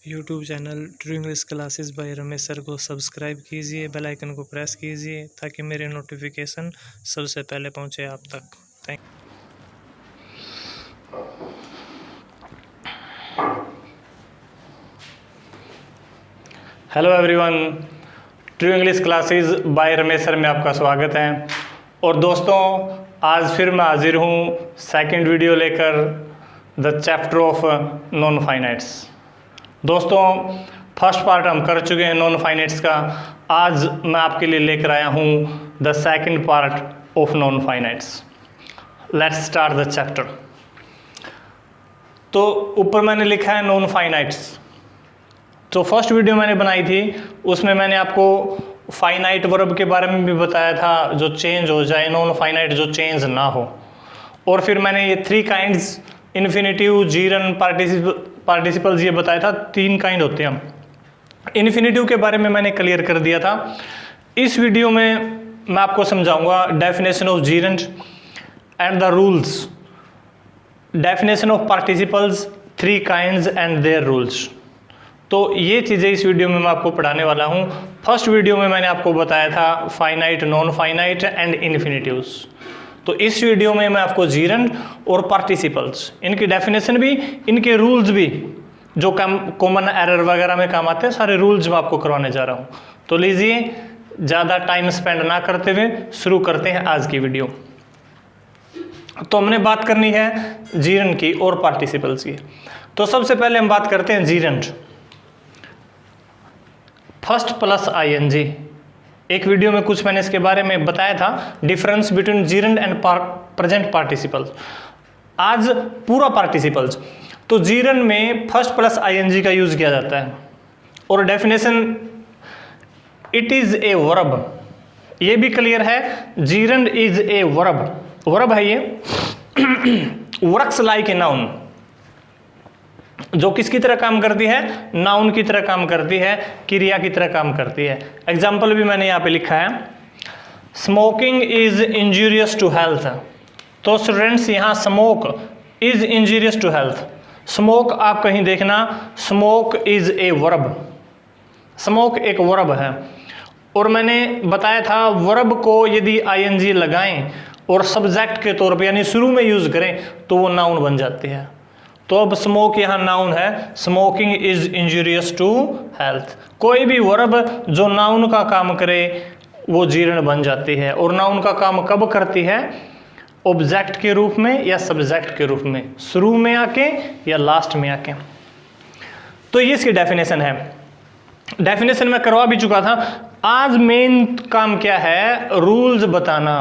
YouTube channel true English classes bye Ramesh sir को subscribe कीजिए, bell icon को press कीजिए ताकि मेरे नोटिफिकेशन सबसे पहले पहुंचे आप तक। Thank hello everyone, true English classes bye Ramesh sir में आपका स्वागत है। और दोस्तों, आज फिर मैं हाजिर हूँ सेकंड वीडियो लेकर, the chapter of non finites. दोस्तों, फर्स्ट पार्ट हम कर चुके हैं नॉन फाइनाइट्स का। आज मैं आपके लिए लेकर आया हूँ the second part of non finites. Let's start the chapter. तो ऊपर मैंने लिखा है नॉन फाइनाइट्स। तो फर्स्ट वीडियो मैंने बनाई थी, उसमें मैंने आपको फाइनाइट वर्ब के बारे में भी बताया था, जो चेंज हो जाए, नॉन फाइनाइट जो चेंज ना हो। और फिर मैंने ये three kinds, infinitive, Jiran, participles, ये बताया था। तीन काइंड होते हैं। इन्फिनेटिव के बारे में मैंने क्लियर कर दिया था। इस वीडियो में मैं आपको समझाऊंगा definition of Jiran and the rules, definition of participles, three kinds and their rules. तो ये चीज़ें इस वीडियो में मैं आपको पढ़ाने वाला हूँ। फर्स्ट वीडियो में मैंने आपको बताया था finite, non finite and infinitives. तो इस वीडियो में मैं आपको जीरन और पार्टिसिपल्स, इनकी डेफिनेशन भी, इनके रूल्स भी, जो कॉमन एरर वगैरह में काम आते हैं, सारे रूल्स मैं आपको करवाने जा रहा हूँ। तो लीजिए, ज़्यादा टाइम स्पेंड ना करते हुए शुरू करते हैं आज की वीडियो। तो हमने बात करनी है जीरन की और पार्टिसिपल्स की। तो सबसे पहले हम बात करते हैं जीरन, फर्स्ट प्लस आईएनजी। एक वीडियो में कुछ मैंने इसके बारे में बताया था, difference between Jiran and present participles. आज पूरा पार्टिसिपल्स। तो जीरन में फर्स्ट प्लस आईएनजी का यूज किया जाता है। और definition, it is a verb, ये भी क्लियर है। Jiran is a verb, verb है ये। वर्क्स लाइक ए नाउन, जो किसकी तरह काम करती है? नाउन की तरह काम करती है, क्रिया की तरह काम करती है। एग्जाम्पल भी मैंने यहाँ पे लिखा है, smoking is injurious to health. तो स्टूडेंट्स, यहाँ smoke is injurious to health. Smoke आप कहीं देखना, smoke is a verb, smoke एक वर्ब है। और मैंने बताया था वर्ब को यदि आईएनजी लगाएं और सब्जेक्ट के तौर पे यानी शुरू में यूज करें तो वो नाउन बन जाती है। तो अब स्मोक यहाँ नाउन है, smoking is injurious to health. कोई भी वर्ब जो नाउन का काम करे वो जीरन बन जाती है। और नाउन का काम कब करती है? ऑब्जेक्ट के रूप में या सब्जेक्ट के रूप में, शुरू में आके या लास्ट में आके। तो ये इसकी डेफिनेशन है। डेफिनेशन मैं करवा भी चुका था। आज मेन काम क्या है? रूल्स बताना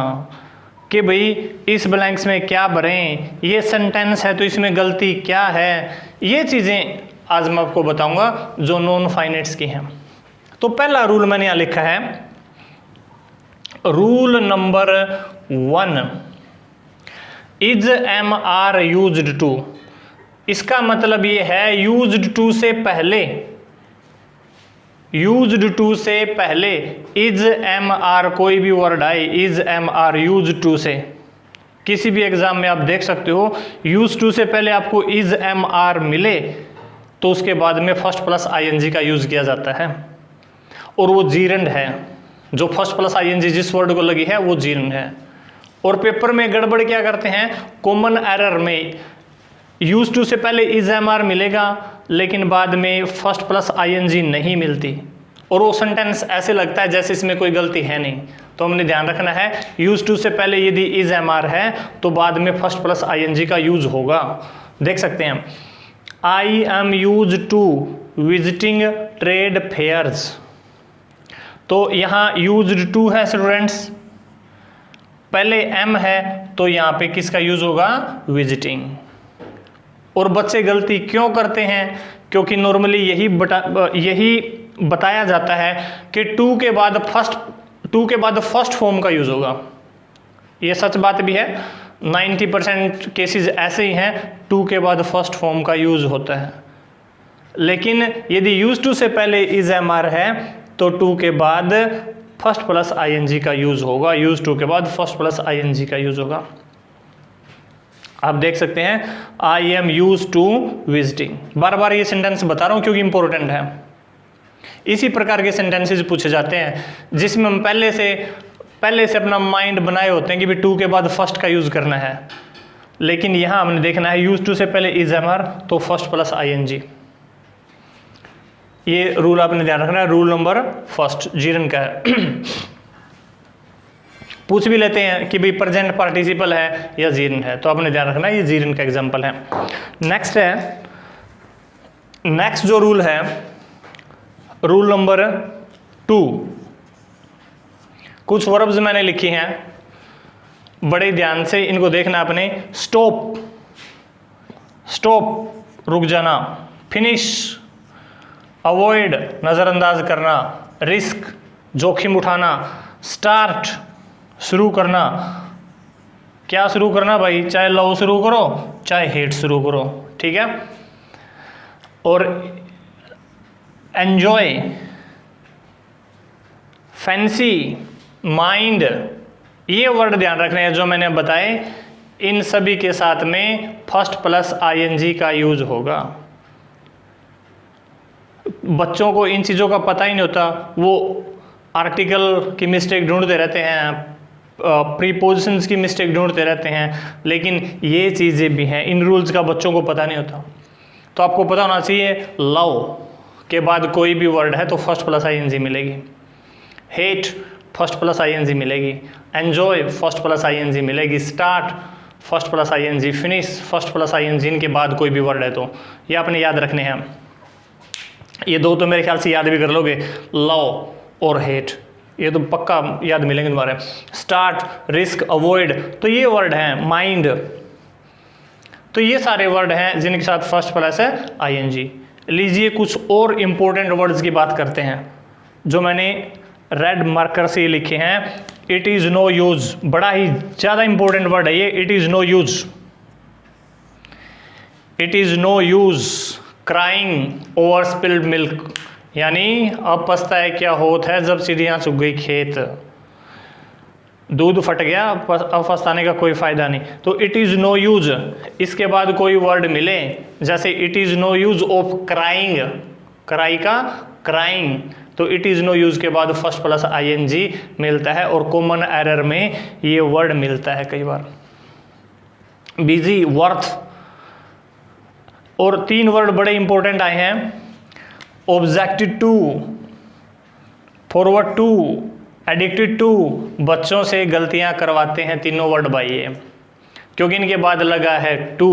कि भाई इस ब्लैंक्स में क्या भरें, ये सेंटेंस है तो इसमें गलती क्या है। ये चीज़ें आज मैं आपको बताऊंगा जो नॉन फाइनाइट्स की हैं। तो पहला रूल मैंने यहाँ लिखा है, rule number 1, is am are used to. इसका मतलब ये है यूज्ड टू से पहले, यूज्ड टू से पहले इज एम आर कोई भी वर्ड आए, is am are used to से, किसी भी एग्जाम में आप देख सकते हो, यूज टू से पहले आपको इज एम आर मिले तो उसके बाद में फर्स्ट प्लस आईएनजी का यूज किया जाता है। और वो जीरन है, जो फर्स्ट प्लस आईएनजी जिस वर्ड को लगी है वो जीरन है। और पेपर में गड़बड़ क्या करते हैं? कॉमन एरर में यूज टू से पहले इज एम आर मिलेगा लेकिन बाद में फर्स्ट प्लस आईएनजी नहीं मिलती और वो सेंटेंस ऐसे लगता है जैसे इसमें कोई गलती है नहीं। तो हमने ध्यान रखना है, यूज टू से पहले यदि इज एम आर है तो बाद में फर्स्ट प्लस आईएनजी का यूज होगा। देख सकते हैं, I am use to visiting trade fairs. तो यहाँ यूज टू है स्टूडेंट्स, पहले एम है तो यहाँ पे किसका यूज होगा? विजिटिंग। और बच्चे गलती क्यों करते हैं? क्योंकि नॉर्मली यही बताया जाता है कि टू के बाद फर्स्ट फॉर्म का यूज होगा। ये सच बात भी है, 90% केसेस ऐसे ही हैं, टू के बाद फर्स्ट फॉर्म का यूज होता है। लेकिन यदि यूज टू से पहले इज एम आर है तो टू के बाद फर्स्ट प्लस आईएनजी का यूज होगा, यूज टू के बाद फर्स्ट प्लस आईएनजी का यूज होगा। आप देख सकते हैं I am use to visiting. बार बार ये सेंटेंस बता रहा हूँ क्योंकि इंपॉर्टेंट है। इसी प्रकार के सेंटेंसेस पूछे जाते हैं जिसमें हम पहले से अपना माइंड बनाए होते हैं कि भी टू के बाद फर्स्ट का यूज करना है, लेकिन यहां हमने देखना है यूज टू से पहले इज एमर तो फर्स्ट प्लस आईएनजी। ये रूल आपने ध्यान रखना है, रूल नंबर फर्स्ट जीरन का है। पूछ भी लेते हैं कि भाई प्रेजेंट पार्टिसिपल है या जीरन है, तो आपने ध्यान रखना है ये जीरन का एग्जांपल है। नेक्स्ट जो रूल है रूल नंबर 2। कुछ वर्ब्स मैंने लिखी हैं, बड़े ध्यान से इनको देखना आपने। स्टॉप, रुक जाना। फिनिश, अवॉइड, नज़रअंदाज करना। रिस्क, जोखिम उठाना। स्टार्ट, शुरू करना। क्या शुरू करना भाई? चाहे लव शुरू करो चाहे हेट शुरू करो, ठीक है। और एंजॉय, फैंसी, माइंड, ये वर्ड ध्यान रखने हैं जो मैंने बताए। इन सभी के साथ में फर्स्ट प्लस आईएनजी का यूज होगा। बच्चों को इन चीज़ों का पता ही नहीं होता, वो आर्टिकल की मिस्टेक ढूंढते रहते हैं, प्रीपोजिशंस की मिस्टेक ढूंढते रहते हैं, लेकिन ये चीज़ें भी हैं, इन रूल्स का बच्चों को पता नहीं होता। तो आपको पता होना चाहिए लव के बाद कोई भी वर्ड है तो फर्स्ट प्लस आईएनजी मिलेगी। हेट फर्स्ट प्लस आईएनजी मिलेगी। एंजॉय फर्स्ट प्लस आईएनजी मिलेगी। Start first plus ING. Finish first plus ING. इनके बाद कोई भी वर्ड है तो ये आपने याद रखने हैं। ये दो तो मेरे ख्याल से याद भी कर लोगे, लव और हेट, ये तो पक्का याद मिलेंगे तुम्हारे। स्टार्ट, रिस्क, अवॉइड, तो ये वर्ड हैं। माइंड, तो ये सारे वर्ड हैं जिनके साथ फर्स्ट प्लस है आईएनजी। लीजिए कुछ और इंपॉर्टेंट वर्ड्स की बात करते हैं जो मैंने रेड मार्कर से लिखे हैं। इट इज नो यूज, बड़ा ही ज्यादा इंपॉर्टेंट वर्ड है ये। It is no use, it is no use crying over spilled milk, यानी अब पछताए क्या होत है जब सीढ़ियां सूख गई खेत। दूध फट गया, अब पछताने का कोई फायदा नहीं। तो इट इज नो यूज, इसके बाद कोई वर्ड मिले जैसे it is no use of crying, cry का क्राइंग, तो इट इज नो यूज के बाद फर्स्ट प्लस आईएनजी मिलता है। और कॉमन एरर में ये वर्ड मिलता है कई बार। बिजी, वर्थ, और 3 वर्ड बड़े इंपॉर्टेंट आए हैं। Objected to, forward to, addicted to, बच्चों से गलतियां करवाते हैं। तीनों वर्ड भाई ये, क्योंकि इनके बाद लगा है टू,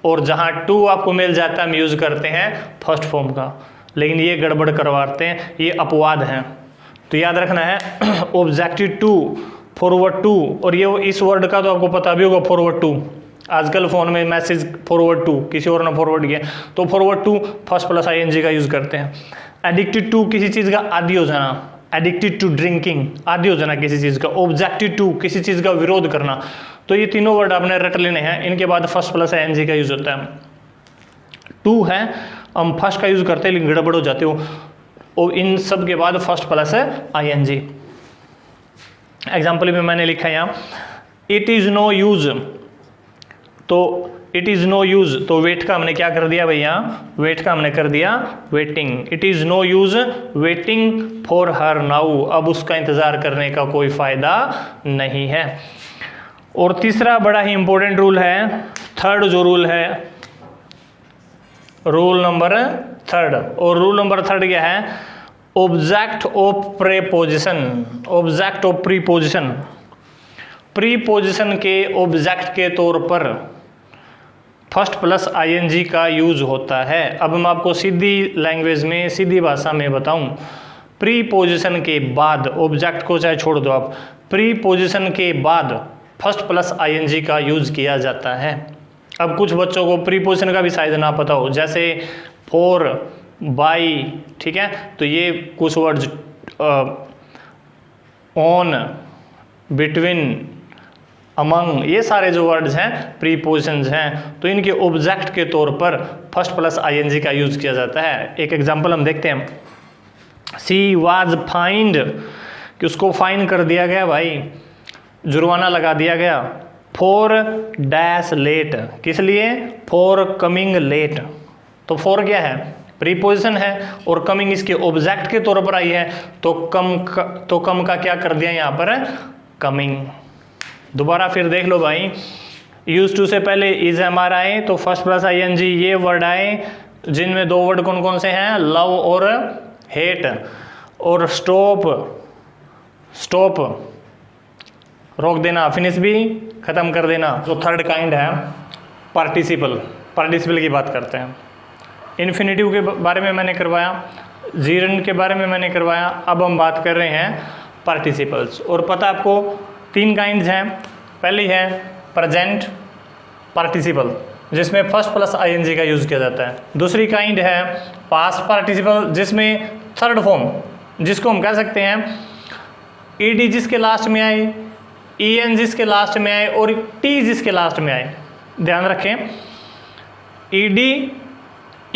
और जहां टू आपको मिल जाता है हम यूज करते हैं फर्स्ट फॉर्म का, लेकिन ये गड़बड़ करवाते हैं, ये अपवाद हैं। तो याद रखना है ऑब्जेक्टेड टू, फॉरवर्ड टू, और ये इस वर्ड का तो आपको पता भी होगा फॉरवर्ड टू। आजकल फ़ोन में मैसेज फॉरवर्ड टू, किसी और ने फॉरवर्ड किया तो forward to first plus ING का यूज़ करते हैं। एडिक्टेड टू, किसी चीज़ का आदी हो जाना। एडिक्टेड टू ड्रिंकिंग, आदी हो जाना किसी चीज़ का। ऑब्जेक्टेड टू, किसी चीज़ का विरोध करना। तो ये तीनों वर्ड आपने रट लेने हैं, इनके बाद फर्स्ट प्लस आईएनजी का यूज़ होता है। टू है, हम फर्स्ट का यूज़ करते हैं लेकिन गड़बड़ हो जाते हो, और इन सब के बाद फर्स्ट प्लस है आईएनजी। एग्जाम्पल में मैंने लिखा यहाँ इट इज़ नो यूज़, तो इट इज़ नो यूज़, तो वेट का हमने क्या कर दिया भैया? वेट का हमने कर दिया waiting. It is no use waiting for her now, अब उसका इंतज़ार करने का कोई फ़ायदा नहीं है। और तीसरा बड़ा ही इंपॉर्टेंट रूल है, थर्ड जो रूल है, रूल नंबर 3। और रूल नंबर 3 क्या है? Object of preposition, object of preposition, preposition के ऑब्जेक्ट के तौर पर फर्स्ट प्लस आईएनजी का यूज होता है। अब मैं आपको सीधी लैंग्वेज में, सीधी भाषा में बताऊं, प्रीपोजिशन के बाद, ऑब्जेक्ट को चाहे छोड़ दो आप, प्रीपोजिशन के बाद फर्स्ट प्लस आईएनजी का यूज किया जाता है। अब कुछ बच्चों को प्रीपोजिशन का भी शायद ना पता हो, जैसे फॉर, बाई, ठीक है, तो ये कुछ वर्ड्स ऑन, बिटवीन, अमंग, ये सारे जो वर्ड्स हैं प्रीपोजिशंस हैं, तो इनके ऑब्जेक्ट के तौर पर फर्स्ट प्लस आईएनजी का यूज किया जाता है। एक एग्जांपल हम देखते हैं, सी वाज फाइंड, कि उसको फाइन कर दिया गया भाई, जुर्माना लगा दिया गया फॉर डैश लेट, किस लिए? For coming late. तो फॉर क्या है? प्रीपोजिशन है और कमिंग इसके ऑब्जेक्ट के तौर पर आई है, तो कम का क्या कर दिया यहाँ पर? कमिंग। दोबारा फिर देख लो भाई, यूज टू से पहले इज हमारा आए तो फर्स्ट प्लस ING ये वर्ड आए, जिनमें दो वर्ड कौन कौन से हैं? लव और हेट। और स्टॉप रोक देना, फिनिश भी खत्म कर देना। जो थर्ड काइंड है पार्टिसिपल की बात करते हैं। इन्फिनेटिव के बारे में मैंने करवाया, जीरंड के बारे में मैंने करवाया, अब हम बात कर रहे हैं पार्टिसिपल्स। और पता आपको 3 काइंड्स हैं। पहली है प्रेजेंट पार्टिसिपल, जिसमें फर्स्ट प्लस ING का यूज़ किया जाता है। दूसरी काइंड है पास्ट पार्टिसिपल, जिसमें थर्ड फॉर्म, जिसको हम कह सकते हैं ED जिसके लास्ट में आए, EN जिसके लास्ट में आए और T जिसके लास्ट में आए। ध्यान रखें, ED,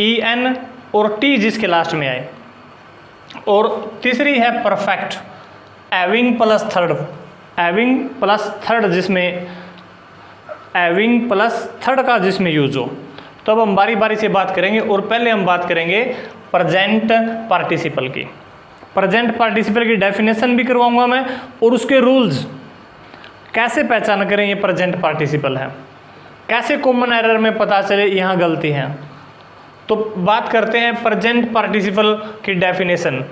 EN और T जिसके लास्ट में आए। और तीसरी है परफेक्ट, एविंग प्लस थर्ड का जिसमें यूज हो। तो अब हम बारी बारी से बात करेंगे और पहले हम बात करेंगे प्रेजेंट पार्टिसिपल की। प्रेजेंट पार्टिसिपल की डेफिनेशन भी करवाऊंगा मैं, और उसके रूल्स, कैसे पहचान करें ये प्रेजेंट पार्टिसिपल है, कैसे कॉमन एरर में पता चले यहाँ गलती है। तो बात करते हैं प्रेजेंट पार्टिसिपल की definition.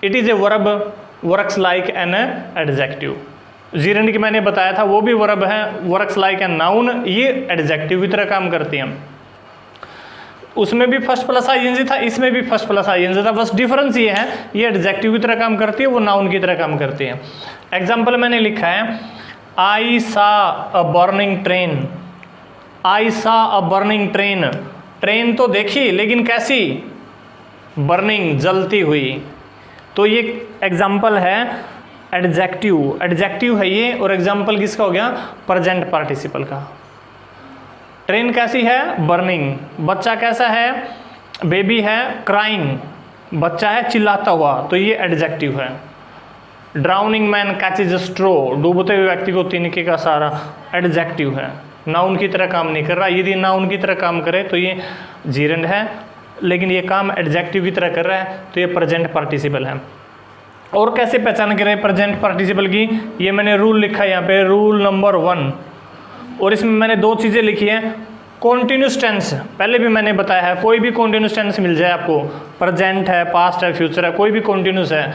It is a verb works like an adjective. Gerund की मैंने बताया था, वो भी वर्ब है, वर्क्स लाइक एन नाउन, ये एडजेक्टिव की तरह काम करती हैं। उसमें भी फर्स्ट प्लस ING था, इसमें भी फर्स्ट प्लस ING था, बस डिफरेंस ये है, ये एडजेक्टिव की तरह काम करती है, वो नाउन की तरह काम करती है। एग्जाम्पल मैंने लिखा है, आई सा अ बर्निंग ट्रेन। आई सा अ बर्निंग ट्रेन, ट्रेन तो देखी लेकिन कैसी? बर्निंग, जलती हुई। तो ये एग्जाम्पल है एडजेक्टिव है ये, और एग्जाम्पल किसका हो गया? प्रेजेंट पार्टिसिपल का। ट्रेन कैसी है? बर्निंग। बच्चा कैसा है? बेबी है क्राइंग, बच्चा है चिल्लाता हुआ, तो ये एडजेक्टिव है। ड्राउनिंग मैन कैचेज स्ट्रो, डूबते हुए व्यक्ति को तिनके का सहारा, एडजेक्टिव है, नाउन की तरह काम नहीं कर रहा। यदि नाउन की तरह काम करे तो ये जीरंड है, लेकिन ये काम एडजेक्टिव की तरह कर रहा है, तो ये प्रेजेंट पार्टिसिपल है। और कैसे पहचान करें प्रेजेंट पार्टिसिपल की? ये मैंने रूल लिखा है यहाँ पे, रूल नंबर 1, और इसमें मैंने 2 चीज़ें लिखी हैं। कॉन्टिन्यूस टेंस, पहले भी मैंने बताया है, कोई भी कॉन्टिन्यूस टेंस मिल जाए आपको, प्रेजेंट है, पास्ट है, फ्यूचर है, कोई भी कॉन्टिन्यूस है,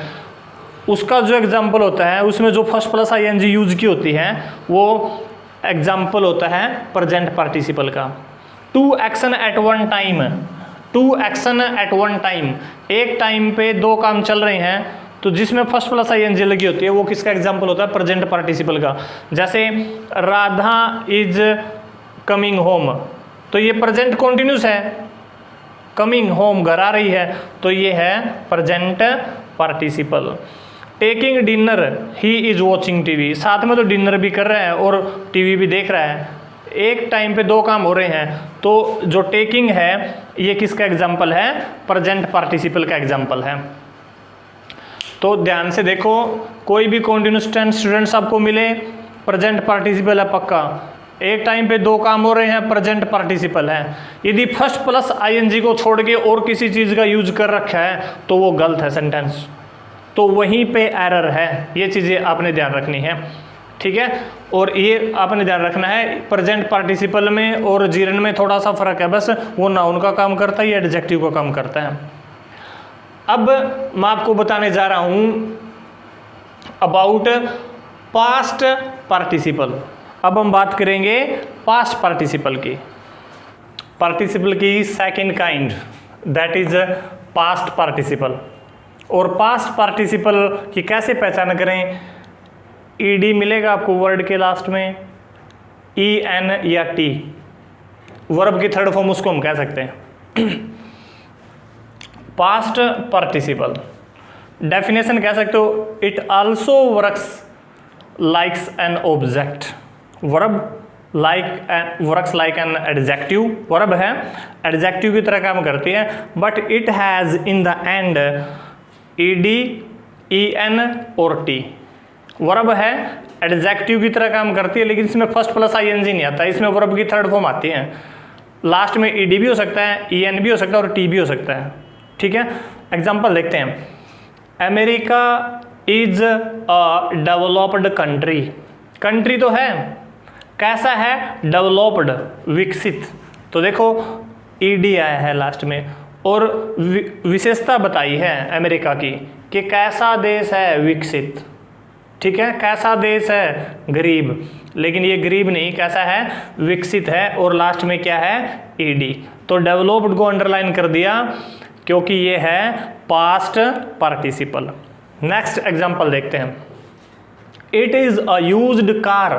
उसका जो एग्जाम्पल होता है, उसमें जो फर्स्ट प्लस ING यूज की होती है, वो एग्जाम्पल होता है प्रेजेंट पार्टिसिपल का। Two action at one time, एक टाइम पे 2 काम चल रहे हैं, तो जिसमें फर्स्ट प्लस ING लगी होती है, वो किसका एग्जाम्पल होता है? प्रेजेंट पार्टिसिपल का। जैसे राधा इज कमिंग होम, तो ये प्रेजेंट कॉन्टिन्यूस है, कमिंग होम घर आ रही है, तो ये है present participle. Taking dinner, he is watching TV, साथ में तो डिनर भी कर रहा है और TV भी देख रहा है, एक टाइम पे 2 काम हो रहे हैं, तो जो टेकिंग है ये किसका एग्जाम्पल है? प्रेजेंट पार्टिसिपल का एग्जाम्पल है। तो ध्यान से देखो, कोई भी कॉन्टिन्यूस टेंस स्टूडेंट्स आपको मिले, प्रेजेंट पार्टिसिपल है पक्का। एक टाइम पे 2 काम हो रहे हैं, प्रेजेंट पार्टिसिपल है। यदि फर्स्ट प्लस ING को छोड़ के और किसी चीज़ का यूज कर रखा है तो वो गलत है सेंटेंस, तो वहीं पे एरर है। ये चीज़ें आपने ध्यान रखनी है, ठीक है। और ये आपने ध्यान रखना है, प्रेजेंट पार्टिसिपल में और जीरंड में थोड़ा सा फर्क है, बस वो नाउन का काम करता है, ये एडजेक्टिव का काम करता है। अब मैं आपको बताने जा रहा हूँ अबाउट पास्ट पार्टिसिपल। अब हम बात करेंगे पास्ट पार्टिसिपल की second kind, that is past participle. और पास्ट पार्टिसिपल की कैसे पहचान करें? ED मिलेगा आपको वर्ड के लास्ट में, EN या T, वर्ब की थर्ड फॉर्म उसको हम कह सकते हैं। पास्ट पार्टिसिपल डेफिनेशन कह सकते हो, it also works likes an object. Verb works like an adjective, verb है, एडजेक्टिव की तरह काम करती है, but it has in the end ED, EN और T। वर्ब है, एडजेक्टिव की तरह काम करती है, लेकिन इसमें फर्स्ट प्लस आईएनजी नहीं आता, इसमें वर्ब की थर्ड फॉर्म आती है। लास्ट में ईडी भी हो सकता है, ईएन भी हो सकता है और टी भी हो सकता है। ठीक है, एग्जाम्पल देखते हैं। America is a developed country. Country तो है, कैसा है? डेवलप्ड, विकसित। तो देखो ईडी आया है लास्ट में, और विशेषता बताई है अमेरिका की कि कैसा देश है? विकसित। ठीक है, कैसा देश है? गरीब। लेकिन ये गरीब नहीं, कैसा है? विकसित है। और लास्ट में क्या है? ईडी। तो डेवलप्ड को अंडरलाइन कर दिया क्योंकि ये है पास्ट पार्टिसिपल। नेक्स्ट एग्जांपल देखते हैं। It is a used car.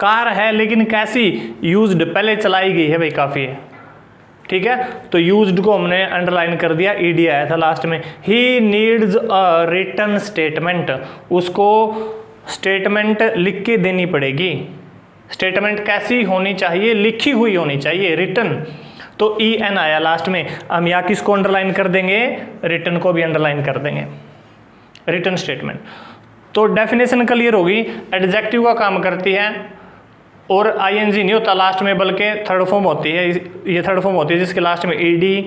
Car है लेकिन कैसी? यूज्ड, पहले चलाई गई है भाई, काफी है। ठीक है, तो यूज्ड को हमने अंडरलाइन कर दिया, ईडी आया था लास्ट में। He needs a written statement. उसको स्टेटमेंट लिख के देनी पड़ेगी। स्टेटमेंट कैसी होनी चाहिए? लिखी हुई होनी चाहिए, रिटन। तो ई एन आया लास्ट में, हम यहाँ किसको अंडरलाइन कर देंगे? रिटन को भी अंडरलाइन कर देंगे, रिटन स्टेटमेंट। तो डेफिनेशन क्लियर होगी, एडजेक्टिव का काम करती है और आईएनजी नहीं होता लास्ट में, बल्कि थर्ड फॉर्म होती है। ये थर्ड फॉर्म होती है जिसके लास्ट में ईडी,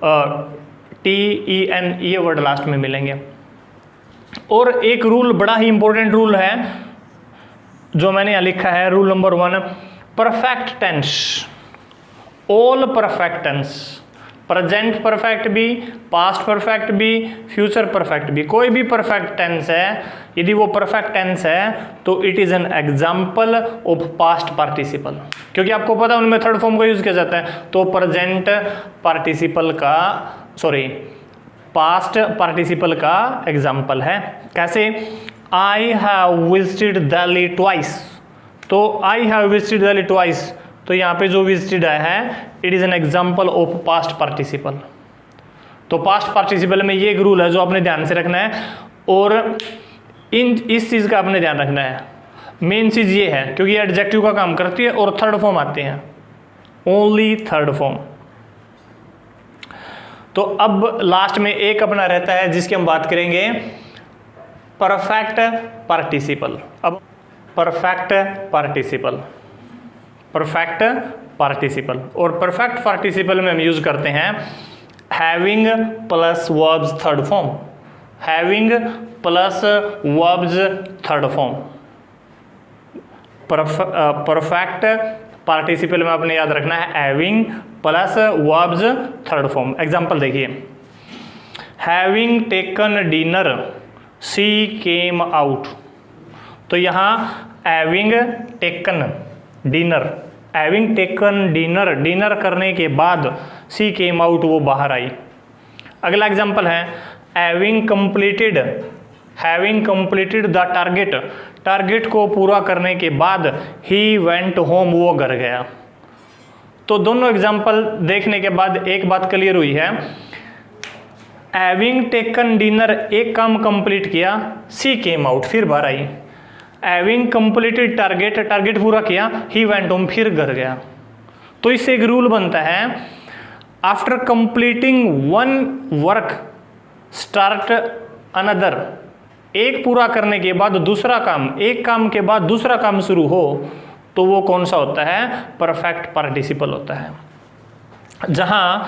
टी, ई एन, ये वर्ड लास्ट में मिलेंगे। और एक रूल, बड़ा ही इंपॉर्टेंट रूल है जो मैंने यहाँ लिखा है, rule number 1, perfect tense. All perfect tense, present perfect भी, पास्ट परफेक्ट भी, फ्यूचर परफेक्ट भी, कोई भी परफेक्ट टेंस है, यदि वो परफेक्ट टेंस है तो it is an example of past participle. क्योंकि आपको पता है उनमें थर्ड फॉर्म का यूज किया जाता है। तो प्रेजेंट पार्टिसिपल का, सॉरी, पास्ट पार्टिसिपल का एग्जाम्पल है। कैसे? I have visited Delhi twice. तो I have visited Delhi twice, तो यहाँ पे जो विजिटेड आया है it is an example of past participle. तो पास्ट पार्टिसिपल में ये एक रूल है जो आपने ध्यान से रखना है, और इस चीज का आपने ध्यान रखना है। मेन चीज ये है क्योंकि एडजेक्टिव का काम करती है और थर्ड फॉर्म आते हैं, ओनली थर्ड फॉर्म। तो अब लास्ट में एक अपना रहता है जिसकी हम बात करेंगे, परफेक्ट पार्टिसिपल। अब परफेक्ट पार्टिसिपल, परफेक्ट पार्टिसिपल, और परफेक्ट पार्टिसिपल में हम यूज करते हैं having plus verbs third form, having plus verbs third form. Perfect participle में आपने याद रखना है having plus verbs third form. Example देखिए, having taken dinner she came out. तो यहाँ having taken dinner, having taken dinner, dinner करने के बाद शी केम आउट, वो बाहर आई। अगला एग्जांपल है having completed, having completed the target, target को पूरा करने के बाद ही वेंट होम, वो घर गया। तो दोनों एग्जांपल देखने के बाद एक बात क्लियर हुई है, हैविंग टेकन डिनर एक काम कंप्लीट किया, शी केम आउट, फिर बाहर आई। हैविंग कंप्लीटेड टारगेट, टारगेट पूरा किया, ही वेंट होम, फिर घर गया। तो इससे एक रूल बनता है, after completing one work start another, एक पूरा करने के बाद दूसरा काम, एक काम के बाद दूसरा काम शुरू हो, तो वो कौन सा होता है? परफेक्ट पार्टिसिपल होता है। जहां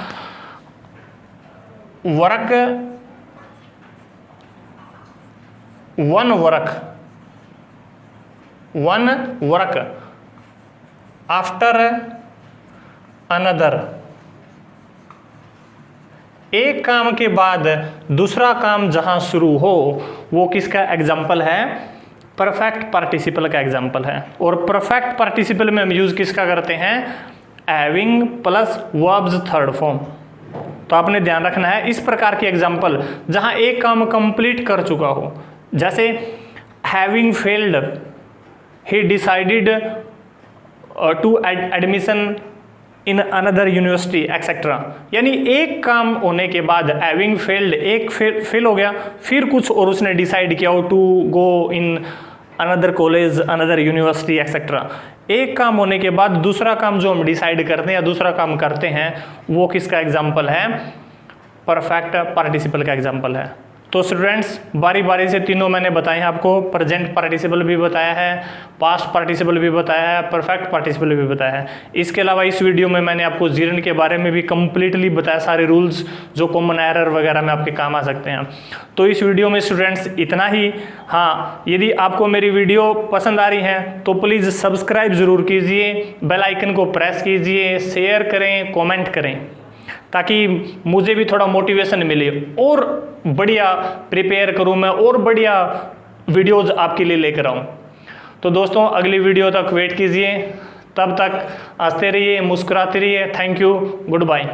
work, one work, one work after another, एक काम के बाद दूसरा काम जहां शुरू हो, वो किसका एग्जाम्पल है? परफेक्ट पार्टिसिपल का एग्जाम्पल है। और परफेक्ट पार्टिसिपल में हम यूज किसका करते हैं? Having plus verbs third form. तो आपने ध्यान रखना है इस प्रकार के एग्जाम्पल जहां एक काम कंप्लीट कर चुका हो, जैसे having failed he decided to admission in another university etcetera. यानी एक काम होने के बाद हैविंग फेल्ड, एक फेल हो गया, फिर कुछ और उसने डिसाइड किया हो to go in another college, another university etcetera. एक काम होने के बाद दूसरा काम जो हम डिसाइड करते हैं या दूसरा काम करते हैं, वो किसका एग्जाम्पल है? परफेक्ट पार्टिसिपल का एग्जाम्पल है। तो स्टूडेंट्स बारी बारी से तीनों मैंने बताए हैं आपको, प्रेजेंट पार्टिसिपल भी बताया है, पास्ट पार्टिसिपल भी बताया है, परफेक्ट पार्टिसिपल भी बताया है। इसके अलावा इस वीडियो में मैंने आपको जीरंड के बारे में भी कंप्लीटली बताया, सारे रूल्स जो कॉमन एरर वगैरह में आपके काम आ सकते हैं। तो इस वीडियो में स्टूडेंट्स इतना ही। हाँ, यदि आपको मेरी वीडियो पसंद आ रही है तो प्लीज़ सब्सक्राइब ज़रूर कीजिए, बेल आइकन को प्रेस कीजिए, शेयर करें, कमेंट करें, ताकि मुझे भी थोड़ा मोटिवेशन मिले और बढ़िया प्रिपेयर करूं मैं और बढ़िया वीडियोस आपके लिए लेकर आऊं। तो दोस्तों अगली वीडियो तक वेट कीजिए, तब तक हंसते रहिए, मुस्कुराते रहिए। Thank you, good bye.